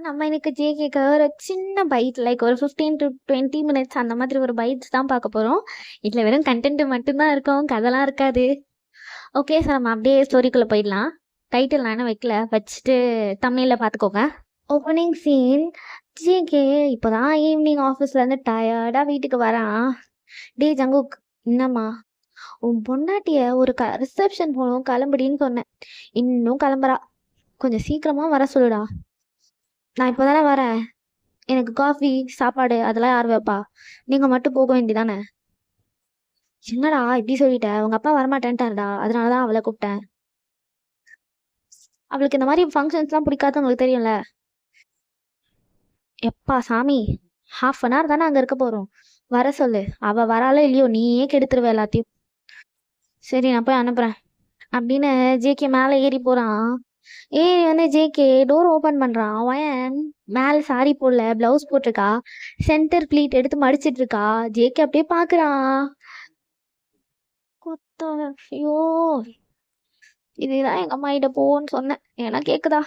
நம்ம இன்னைக்கு ஜேகேக்கு ஒரு சின்ன பைட் லைக் ஒரு 15 to 20 மினிட்ஸ் அந்த மாதிரி ஒரு பைட்ஸ் தான் பார்க்க போகிறோம். இதில் வெறும் கண்டென்ட் மட்டும்தான் இருக்கும், கதைலாம் இருக்காது. ஓகே சார், நம்ம அப்படியே ஸ்டோரிக்குள்ளே போயிடலாம். டைட்டில் நான் என்ன வைக்கல, வச்சுட்டு தமிழில் பார்த்துக்கோங்க. Opening scene. ஜேகே இப்போ தான் ஈவினிங் ஆஃபீஸ்லேருந்து டயர்டாக வீட்டுக்கு வரான். டே ஜங்குக், என்னம்மா உன் பொண்டாட்டிய ஒரு ரிசப்ஷன் போகணும் கிளம்புடின்னு சொன்னேன், இன்னும் கிளம்புறா. கொஞ்சம் சீக்கிரமாக வர சொல்லுடா. நான் இப்போ தானே வரேன், எனக்கு காஃபி சாப்பாடு அதெல்லாம் யார் வைப்பா, நீங்கள் மட்டும் போக வேண்டியதானே. என்னடா இப்படி சொல்லிட்ட, உங்கள் அப்பா வரமாட்டேன்ட்டாருடா, அதனால தான் அவளை கூப்பிட்டேன். அவளுக்கு இந்த மாதிரி ஃபங்க்ஷன்ஸ்லாம் பிடிக்காது, உங்களுக்கு தெரியும்ல. எப்பா சாமி, 1/2 தானே அங்கே இருக்க போகிறோம், வர சொல்லு. அவள் வராளோ இல்லையோ நீயே கெடுத்துருவ எல்லாத்தையும். சரி நான் போய் அனுப்புகிறேன் அப்படின்னு ஜேகே மேலே ஏறி போகிறான். ஏறி வந்து ஜேகே டோர் ஓப்பன் பண்ணுறான். அவன் மேலே சாரி போடல, ப்ளவுஸ் போட்டிருக்கா, சென்டர் ப்ளீட் எடுத்து மடிச்சிட்டு இருக்கா. ஜேகே அப்படியே பார்க்குறான். ஐயோ, இதுதான் எங்கள் அம்மா கிட்ட போன்னு சொன்னேன், ஏன்னா கேட்குதா.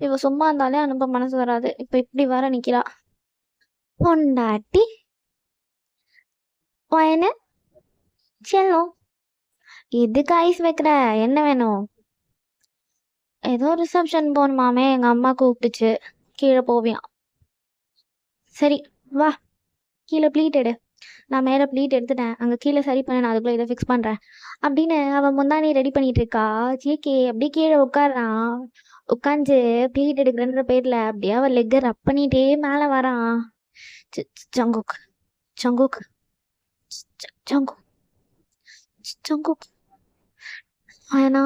இவ சும்மா இருந்தாலே அனுப்ப மனசு வராது, இப்போ இப்படி வர நிற்கிறா. பொண்டாட்டி என்ன செல்லும், எதுக்கு ஐஸ் வைக்கிற, என்ன வேணும்? ஏதோ ரிசப்ஷன் போகணுமாமே, எங்கள் அம்மா கூப்பிட்டுச்சு, கீழே போவியான். சரி வா, கீழே ப்ளீட் எடு. நான் மேலே ப்ளீட் எடுத்துட்டேன், அங்கே கீழே சரி பண்ண, நான் அதுக்குள்ளே இதை ஃபிக்ஸ் பண்ணுறேன் அப்படின்னு அவன் முந்தானி ரெடி பண்ணிட்டு இருக்கா. ஜேகே அப்படியே கீழே உட்காடுறான். உட்காந்து ப்ளீட் எடுக்கிறன்ற பேரில் அப்படியே அவன் லெக்கை ரப் பண்ணிட்டே மேலே வரான். ஜங்குக் ஜங்குக் ஜங்குக் ஜங்குக் ஆனா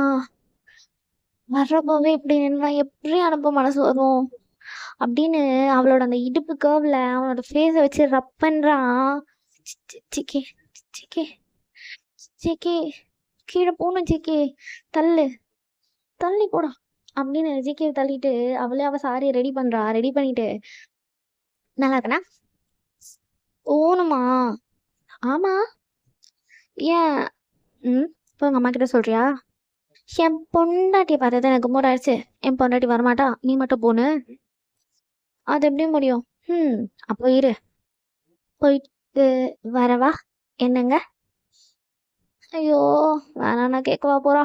வர்றப்பவே இப்படி நின்னா எப்படி அனுப்ப மனசு வரும் அப்படின்னு அவளோட அந்த இடுப்பு கர்வ்ல அவனோட ஃபேஸை வச்சு ரப் பண்ணுறான். சிக்கே சிக்கே ஜேகே கீழே போகணும், ஜேகே தள்ளு, தள்ளி போடா அப்படின்னு ஜேகே தள்ளிட்டு அவளே அவள் சாரி ரெடி பண்ணுறா. ரெடி பண்ணிட்டு நல்லா இருக்கண்ணா போகணுமா? ஆமாம், ஏன்? இப்போ உங்கள் அம்மா கிட்ட சொல்கிறியா? என் பொண்டாட்டியை பார்த்தது எனக்கு மூடாயிடுச்சு, என் பொண்டாட்டி வரமாட்டா, நீ மட்டும் போனு. அது எப்படி முடியும்? அப்போ இரு, போயிட்டு வரவா? என்னங்க? ஐயோ வேணாண்ணா, கேட்கவா போறா.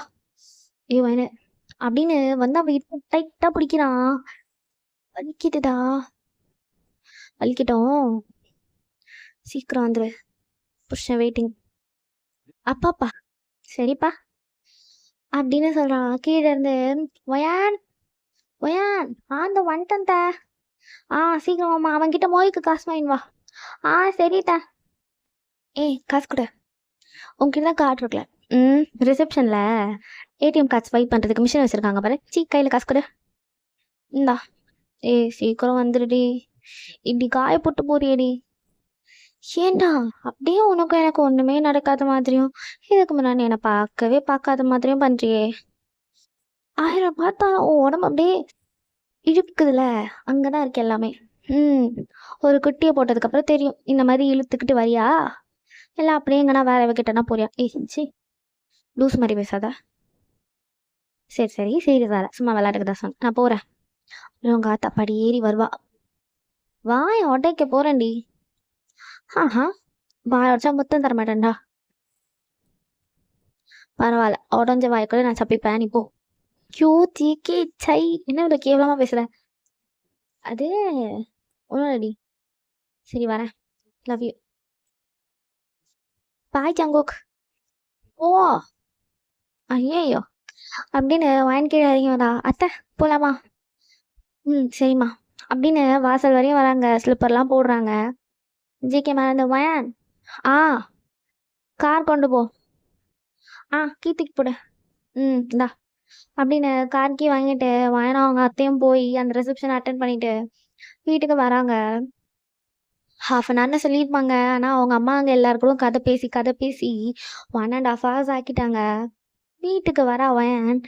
ஐயோ என்ன அப்படின்னு வந்து அவ இப்போ டைட்டாக பிடிக்கிறான். வலிக்குதுடா, வலிக்கிட்டோம், சீக்கிரம் வந்துரு, புருஷன் வெயிட்டிங். அப்பாப்பா சரிப்பா அப்படின்னு சொல்கிறான். கீழே இருந்து ஒயான் ஒயான் ஆந்த வந்துட்டேன் த. சீக்கிரமாம்மா, அவன்கிட்ட மோய்க்கு காசு வாங்கி வா. சரிதா. ஏய் காசு கொடு, உங்ககிட்ட தான் கார்டு இருக்குல்ல. ரிசப்ஷனில் ஏடிஎம் கார்டு ஸ்வைப் பண்ணுறதுக்கு மிஷின் வச்சுருக்காங்க பாரு, கையில் காசு கொடு. இந்தா. சீக்கிரம் வந்துடுடி, இப்படி காய போட்டு போறியடி. ஏண்டா அப்படியே உனக்கும் எனக்கு ஒன்றுமே நடக்காத மாதிரியும், இதுக்கு முன்னாடி என்னை பார்க்காத மாதிரியும் பண்ணுறியே. 1000 பார்த்தா உடம்பு அப்படியே இழுக்குதுல, அங்கே தான் இருக்கு எல்லாமே. ஒரு குட்டியை போட்டதுக்கப்புறம் தெரியும் இந்த மாதிரி இழுத்துக்கிட்டு வரியா இல்லை அப்படியே எங்கன்னா வேற கிட்டனா போறியா. சி லூஸ் மாதிரி பேசாத. சரி சரி சீரியஸாக சும்மா விளையாட்டுக்கு தான் சொன்னேன், நான் போகிறேன். உங்க ஆத்தா படி ஏறி வருவா. வாய உடைக்க போகிறேன்டி. வாய உடச்சா முத்தம் தர மாட்டேன்டா. பரவாயில்ல, உடஞ்ச வாய்க்குள்ள நான் சப்பிப்பேன், நீ போ. ஜேகே சை, என்ன இவ்வளோ கேவலமாக பேசுகிற? அது ஒன்றும் இல்லடி, சரி வரேன், லவ் யூ, பாய் ஜங்குக். ஓ ஐயோ அப்படின்னு வாயின் கீழே இறங்கி வந்தா. அத்தை போகலாமா? சரிம்மா அப்படின்னு வாசல் வரையும் வராங்க, ஸ்லிப்பர்லாம் போடுறாங்க. ஜேகே மேலே இந்த வயான் கார் கொண்டு போ, கீத்துக்கு போடு. இந்தா அப்படின்னு கார் கீ வாங்கிட்டு வயனா அவங்க அத்தையும் போய் அந்த ரிசப்ஷன் அட்டன் பண்ணிட்டு வீட்டுக்கு வராங்க. 1/2 சொல்லியிருப்பாங்க, ஆனால் அவங்க அம்மா அங்கே எல்லாருக்கும் கதை பேசி 1.5 hours ஆக்கிட்டாங்க. வீட்டுக்கு வர அவன்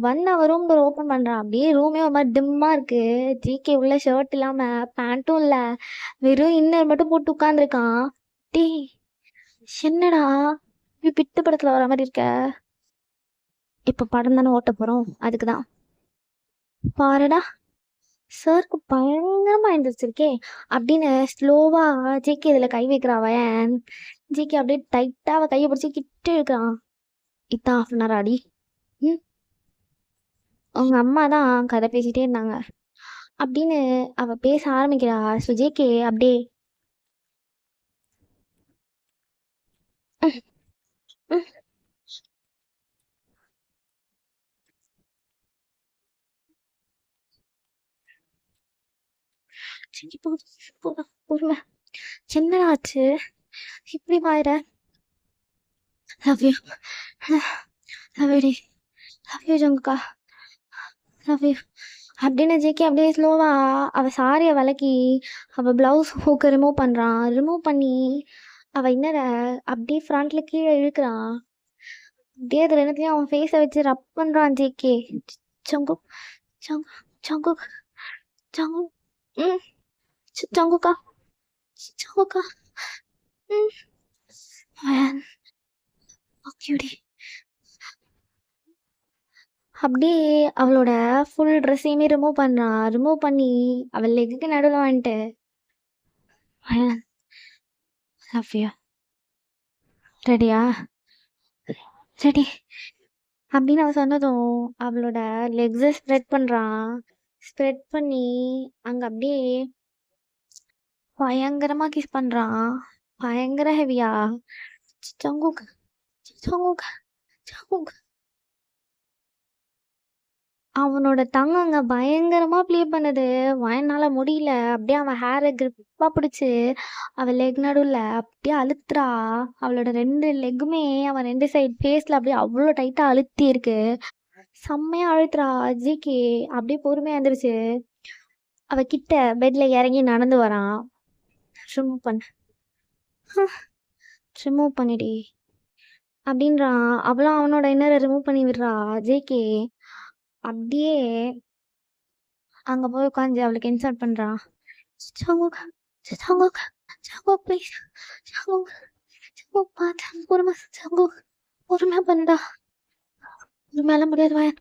வந்து அவன் ரூம் டோர் ஓப்பன் பண்ணுறான். அப்படியே ரூமே ஒரு மாதிரி டிம்மாக இருக்குது. ஜேகே உள்ள ஷர்ட் இல்லாமல் பேண்ட்டும் இல்லை, வெறும் இன்னர் மட்டும் போட்டு உட்காந்துருக்கான். டே என்னடா இப்படி பிட்டு படத்தில் வர மாதிரி இருக்க? இப்போ படம் தானே ஓட்ட போகிறோம், அதுக்கு தான். பாருடா சாருக்கு பயங்கரமா எந்திரிச்சிருக்கே அப்படின்னு ஸ்லோவா ஜேகே இதுல கை வைக்கிறா அவன். ஜேகே அப்படியே டைட்டா அவ கையை பிடிச்சி கிட்ட இருக்கிறான். இதான் ஹாஃப் அன் ஹவர் ஆடி. ம் உங்க அம்மா தான் கதை பேசிட்டே இருந்தாங்க அப்படின்னு அவ பேச ஆரம்பிக்கிறா. ஸோ ஜேகே அப்படியே ம், ம், ஜேகே பொறுமை. என்னடா ஆச்சு இப்படி வாயிர? லவ் யூ லவ் யூ டி லவ் யூ ஜங்குக்கா லவ் யூ அப்படின்னு ஜேகே அப்படியே ஸ்லோவா அவ சாரியை விலக்கி அவ பிளவுஸ் ஹூக்கை ரிமூவ் பண்றான். ரிமூவ் பண்ணி அவ இன்னரை அப்படியே ஃப்ரண்ட்ல கீழே இழுக்கிறான். அப்படியே அது ரெண்டுத்தையும் அவன் ஃபேஸை வச்சு ரப் பண்றான் ஜேகே. ஜங்கு ஜங்கு ஜங்கு ஜங்கு ம் ஜங்குக்கா ஜங்குக்கா ம் man ஓகேடி. அப்படியே அவளோட ஃபுல் ட்ரெஸ்ஸையுமே ரிமூவ் பண்றான். ரிமூவ் பண்ணி அவள் லெக்குக்கு நடுவில் வந்துட்டு லவ் யூ ரெடியா ரெடி அப்படின்னு அவன் சொன்னதும் அவளோட லெக்ஸை ஸ்ப்ரெட் பண்றான். ஸ்ப்ரெட் பண்ணி அங்க அப்படியே பயங்கரமா கிஸ் பண்றான். பயங்கர ஹெவியா. ஜங்குக் ஜங்குக் ஜங்குக் அவனோட தங்கங்க பயங்கரமா ப்ளே பண்ணுது. என்னால முடியல. அப்படியே அவன் ஹேரை கிரிப்பா பிடிச்சு அவள் லெக் நடுவில் அப்படியே அழுத்துறா. அவளோட 2 லெக்குமே அவன் 2 சைடு ஃபேஸ்ல அப்படியே அவ்வளோ டைட்டா அழுத்தி இருக்கு. செம்மையா அழுத்துறா. ஜிகே அப்படியே பொறுமையா இருந்துருச்சு. அவ கிட்ட பெட்ல இறங்கி நடந்து வரான். ரிமூவ் பண்ண ரிமூவ் பண்ணிடி அப்படின்றான். அவளும் அவனோட இன்னரை ரிமூவ் பண்ணி விடுறா. ஜேகே அப்படியே அங்க போய் உட்காந்து அவளுக்கு இன்சல்ட் பண்றான். Jungkook Jungkook Jungkook please Jungkook Jungkook பார்த்து பொறுமை ஜங்குக் பொறுமையா பண்ணா. பொறுமையால முடியாது வாயன்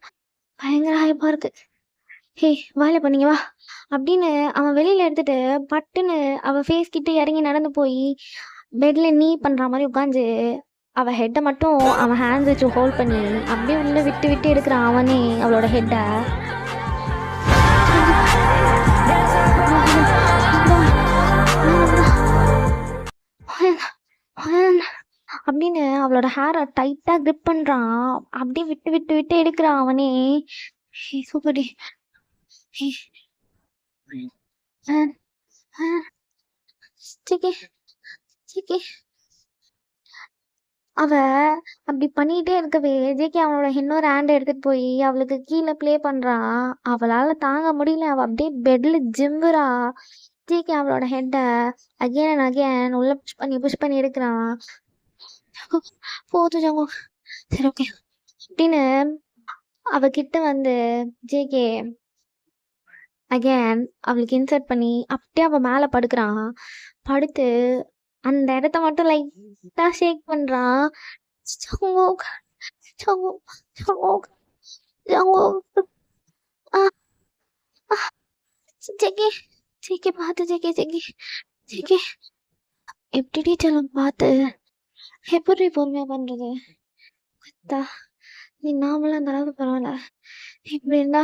பயங்கர ஹைப்பா இருக்கு. ஹே வாயில பண்ணீங்க வா அப்படின்னு அவன் வெளியில எடுத்துட்டு பட்டுன்னு அவ ஃபேஸ் கிட்ட இறங்கி நடந்து போய் பெட்ல நீ பண்ற மாதிரி உட்காந்து அவ ஹெட்டை மட்டும் அவன் ஹேண்ட்ஸ் வச்சு ஹோல்ட் பண்ணி அப்படியே உள்ள விட்டு விட்டு எடுக்கிறான் அவனே அவளோட ஹெட்டை. அப்படின்னு அவளோட ஹேரை டைட்டா கிரிப் பண்றான். அப்படியே விட்டு விட்டு விட்டு எடுக்கிறான் அவனே. சூப்பர்டி. அவ அப்படி பண்ணிட்டே இருக்கவே ஜேகே அவனோட இன்னொரு ஹேண்ட் எடுத்துட்டு போய் அவளுக்கு கீழே ப்ளே பண்றான். அவளால தாங்க முடியல. அவ அப்படியே பெட்ல ஜிம்புறா. ஜேகே அவளோட ஹெட்டை அகேன் அண்ட் அகேன் உள்ள புஷ் பண்ணி எடுக்கிறான். போதும் ஜங்கு சரி ஓகே அப்படின்னு அவகிட்ட வந்து ஜேகே அகேன் அவளுக்கு இன்சர்ட் பண்ணி அப்படியே அவ மேல படுக்கிறான். படுத்து அந்த இடத்த மட்டும் லைட்டா ஷேக் பண்றான். Jungkook Jungkook Jungkook Jungkook JK JK பார்த்து ஜேகே ஜேகே ஜேகே எப்படி செல்லும் பார்த்து எப்படி பொறுமையா பண்றது? நீ நாமளா அந்த அளவுக்கு பரவாயில்ல. இப்படி இருந்தா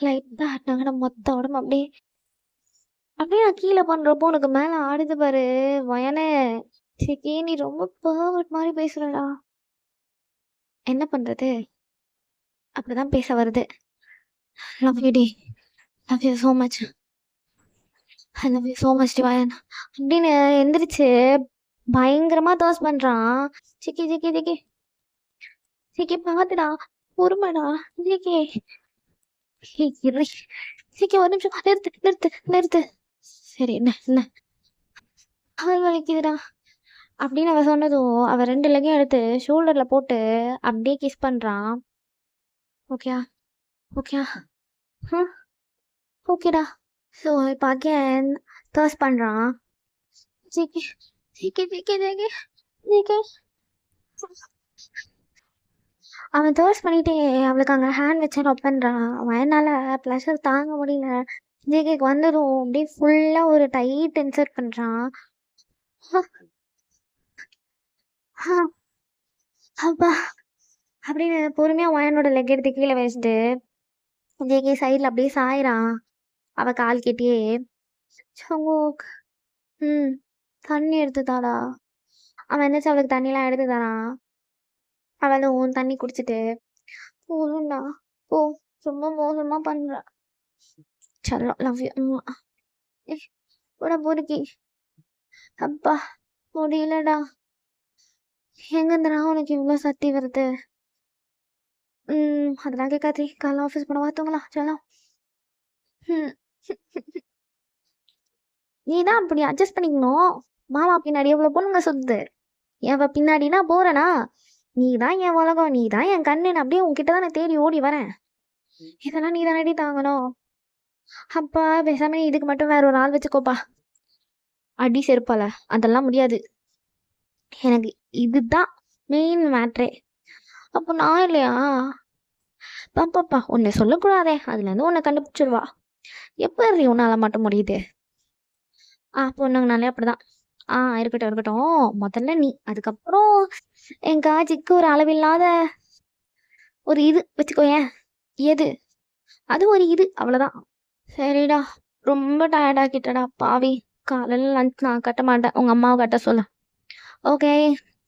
லைட்டா ஆட்டினாங்கன்னா மொத்த உடம்பு அப்படியே அப்படியே நான் கீழே பண்றப்போ உனக்கு மேல ஆடுது பாரு வயனே. சரி நீ ரொம்ப பர்வர்ட் மாதிரி பேசுறடா. என்ன பண்றது? அப்படிதான் பேச வருது. லவ் யூ டி love you so much I love you so much டி வயன் அப்படின்னு எந்திரிச்சு பயங்கரமா தோஸ் பண்றான். சிக்கி சிக்கி சிக்கி சிக்கி பாத்துடா பொறுமைடா ஜிகே. ஜிகே ஒரு நிமிஷம் நிறுத்து நிறுத்து நிறுத்து. சரி என்ன என்ன அவள் வலிக்குதுடா அப்படின்னு அவ சொன்னதும் அவ 2 லெக்கையும் எடுத்து ஷோல்டர்ல போட்டு அப்படியே கிஸ் பண்றான். ஓகேயா ஓகேயா ஓகேடா. ஸோ இப்போ அகேன் தர்ஸ் பண்றான். GK GK GK GK GK அவன் தோஸ் பண்ணிட்டு அவளுக்கு அங்கே ஹேண்ட் வச்சு ரப் பண்ணுறான். அவனால ப்ளஷர் தாங்க முடியல. ஜேகேக்கு வந்ததும் அப்படியே ஃபுல்லாக ஒரு டைட் இன்சர்ட் பண்ணுறான். அப்பா அப்படின்னு பொறுமையாக வயனோட லெக் எடுத்து கீழே வச்சுட்டு ஜேகே சைடில் அப்படியே சாயிறான். அவள் கால் கேட்டியே சங்கோக் தண்ணி எடுத்து தாடா. அவன் எந்திரிச்சு அவளுக்கு தண்ணிலாம் எடுத்து தரான். அவளும் தண்ணி குடிச்சிட்டு போதும்டா போ, ரொம்ப மோசமா பண்ற. சல்லம் லவ் யூ. போட பொறுக்கி. அப்பா முடியலடா. எங்கேருந்துடா உனக்கு இவ்வளோ சக்தி வருது? அதெல்லாம் கேட்காதே. காலைல ஆஃபீஸ் போன பார்த்தவங்களா சலம். நீ தான் அப்படி அட்ஜஸ்ட் பண்ணிக்கணும். மாமா பின்னாடி எவ்வளோ பொண்ணுங்க சொல்லுது. என் பின்னாடினா போறேனா? நீ தான் என் உலகம், நீ தான் என் கண்ணு. அப்படியே உன்கிட்ட தான் நான் தேடி ஓடி வரேன். இதெல்லாம் நீ தானடி தாங்கணும். அப்பா பேசாம நீ இதுக்கு மட்டும் வேற ஒரு ஆள் வச்சுக்கோப்பா. அடி செருப்பால அதெல்லாம் முடியாது. எனக்கு இதுதான் மெயின் மேட்ரே. அப்போ நான் இல்லையா? பாப்பாப்பா உன்னை சொல்லக்கூடாதே, அதுலேருந்து உன்னை கண்டுபிடிச்சிருவா. எப்படி உன்னால மட்டும் முடியுது? பொண்ணுங்கனாலே அப்படிதான். இருக்கட்டும் இருக்கட்டும். முதல்ல நீ, அதுக்கப்புறம் என் காஜிக்கு ஒரு அளவில்லாத ஒரு இது வச்சுக்கோயேன். எது? அது ஒரு இது, அவ்வளோதான். சரிடா, ரொம்ப டயர்டாக்கிட்டடா பாவி. காலையில் லஞ்ச் நான் கட்ட மாட்டேன், உங்கள் அம்மாவை கட்ட சொல்ல. ஓகே,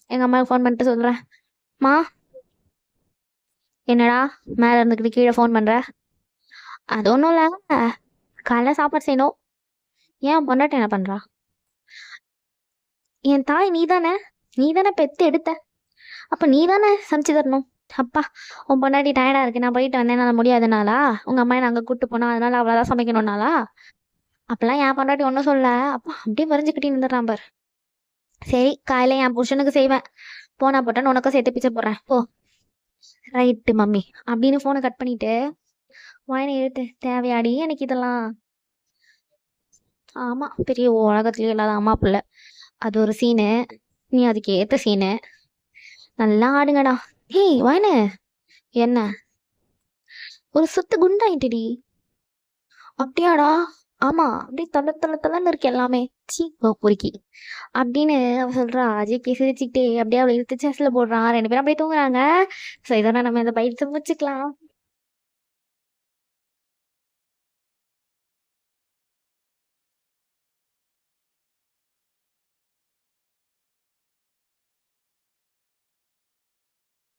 எங்கள் அம்மாவுக்கு ஃபோன் பண்ணிட்டு சொல்கிறேன். மா என்னடா மேலே இருந்துக்கிட்டு கீழே ஃபோன் பண்ணுற? அது ஒன்றும் இல்லை, காலைல சாப்பாடு செய்யணும். ஏன் பொண்டாட்டி என்ன பண்ணுறா? என் தாய் நீ தானே பெற்று எடுத்த. அப்போ நீ தானே சமைச்சு தரணும். அப்பா உன் பொண்டாட்டி டயர்டாக இருக்கு, நான் போயிட்டு வந்தேன், என்னால் முடியாதுனாலா? உங்கள் அம்மா நாங்கள் கூப்பிட்டு போனோம், அதனால அவ்வளோதான் சமைக்கணும்னாலா? அப்போல்லாம் என் பொண்டாட்டி ஒன்றும் சொல்ல. அப்பா அப்படியே வரைஞ்சிக்கிட்டே இருந்துடுறான் பார். சரி, காலையில் என் புருஷனுக்கு செய்வேன், போனா போட்டான்னு உனக்கும் சேர்த்து பிச்சை போடுறேன் போ. ரைட்டு மம்மி அப்படின்னு ஃபோனை கட் பண்ணிட்டு வாயினை எழுத்து. தேவையாடி எனக்கு இதெல்லாம்? ஆமாம், பெரிய உலகத்துலேயே இல்லாத அம்மா பிள்ளை. அது ஒரு சீனு, நீ அதுக்கு ஏற்ற சீனு. நல்லா ஆடுங்கடா. ஏய் வாயினு, என்ன ஒரு சுத்து குண்டாயிட்டுடி? அப்படியாடா? ஆமா, அப்படியே தள்ளன்னு இருக்கு எல்லாமே. சீ பொறுக்கி அப்படின்னு அவ சொல்றா. அஜய்க்கு சிரிச்சுக்கிட்டே அப்படியே அவளை இழுத்து செஸ்ல போடுறான். 2 பேரும் அப்படியே தூங்குறாங்க. ஸோ இதோட நம்ம இந்த பயிற்சி முடிச்சுக்கலாம்.